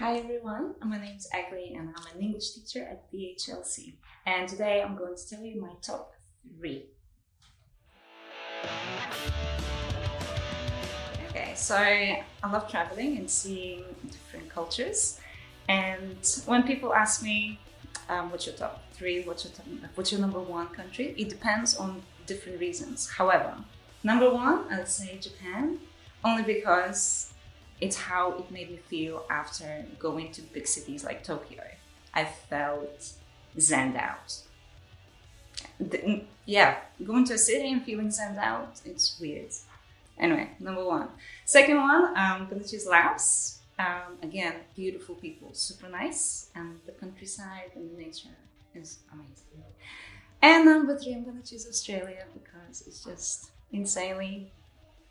Hi everyone, my name is Egle and I'm an English teacher at BHLC. And today I'm going to tell you my top 3. Okay, so I love traveling and seeing different cultures. And when people ask me, what's your top 3, what's your number 1 country? It depends on different reasons. However, number 1, I would say Japan, only because it's how it made me feel after going to big cities like Tokyo. I felt zenned out. Going to a city and feeling zenned out, it's weird. Anyway, number 1. Second one, I'm gonna choose Laos. Again, beautiful people, super nice, and the countryside and the nature is amazing. And number 3, I'm gonna choose Australia because it's just insanely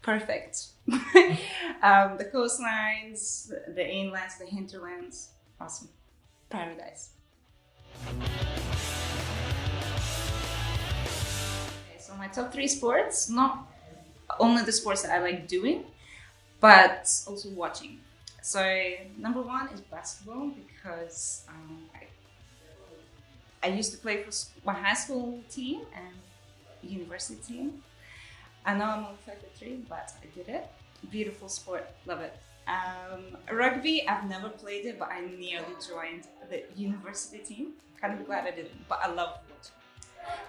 perfect. The coastlines, the inlands, the hinterlands, awesome. Paradise. Okay, so my top 3 sports, not only the sports that I like doing, but also watching. So number 1 is basketball because I used to play for my high school team and university team. I know I'm only 5'3", but I did it. Beautiful sport, love it. Rugby, I've never played it, but I nearly joined the university team. Kind of glad I didn't, but I love it.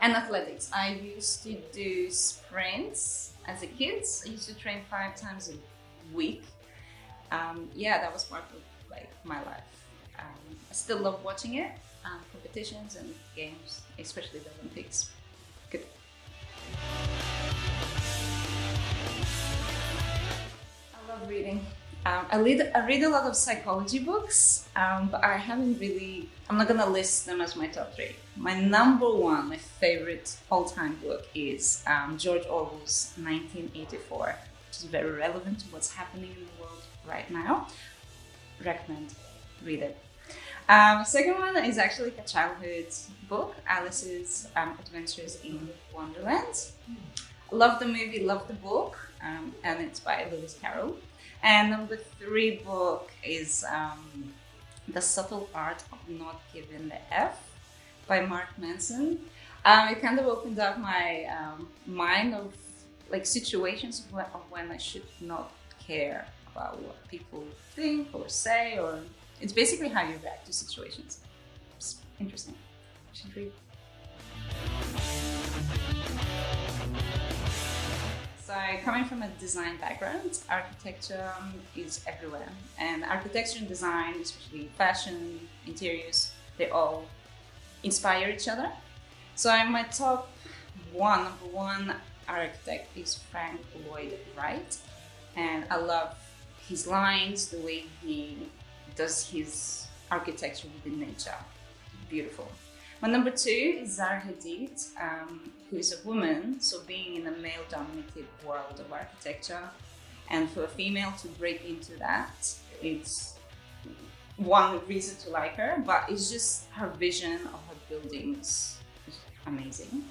And athletics, I used to do sprints as a kid. I used to train 5 times a week. That was part of my life. I still love watching it, competitions and games, especially the Olympics. Good. Reading. I read a lot of psychology books, but I'm not gonna list them as my top 3. My number 1, my favorite all-time book is George Orwell's 1984, which is very relevant to what's happening in the world right now. Recommend, read it. Second one is actually a childhood book, Alice's Adventures in Wonderland. Love the movie, love the book, and it's by Lewis Carroll. And number 3 book is The Subtle Art of Not Giving the F by Mark Manson. It kind of opened up my mind of situations of when I should not care about what people think or say, or it's basically how you react to situations. It's interesting. You should read. So coming from a design background, architecture is everywhere. And architecture and design, especially fashion, interiors, they all inspire each other. So my top 1, number 1 architect is Frank Lloyd Wright. And I love his lines, the way he does his architecture within nature. Beautiful. My number 2 is Zaha Hadid, who is a woman, so being in a male-dominated world of architecture, and for a female to break into that, it's one reason to like her, but it's just her vision of her buildings is amazing.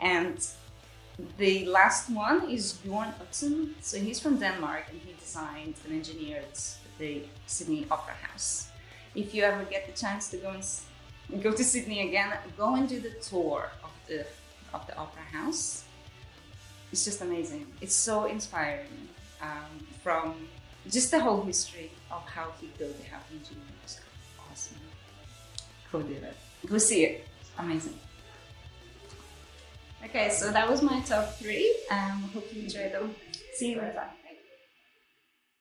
And the last one is Bjorn Utzon, so he's from Denmark and he designed and engineered the Sydney Opera House. If you ever get the chance to go to Sydney again, go and do the tour of the Opera House. It's just amazing. It's so inspiring from just the whole history of how he built it, how he engineered it. It's awesome. Go do it. Go see it. It's amazing. Okay, so that was my top 3. Hope you enjoyed them. See you later.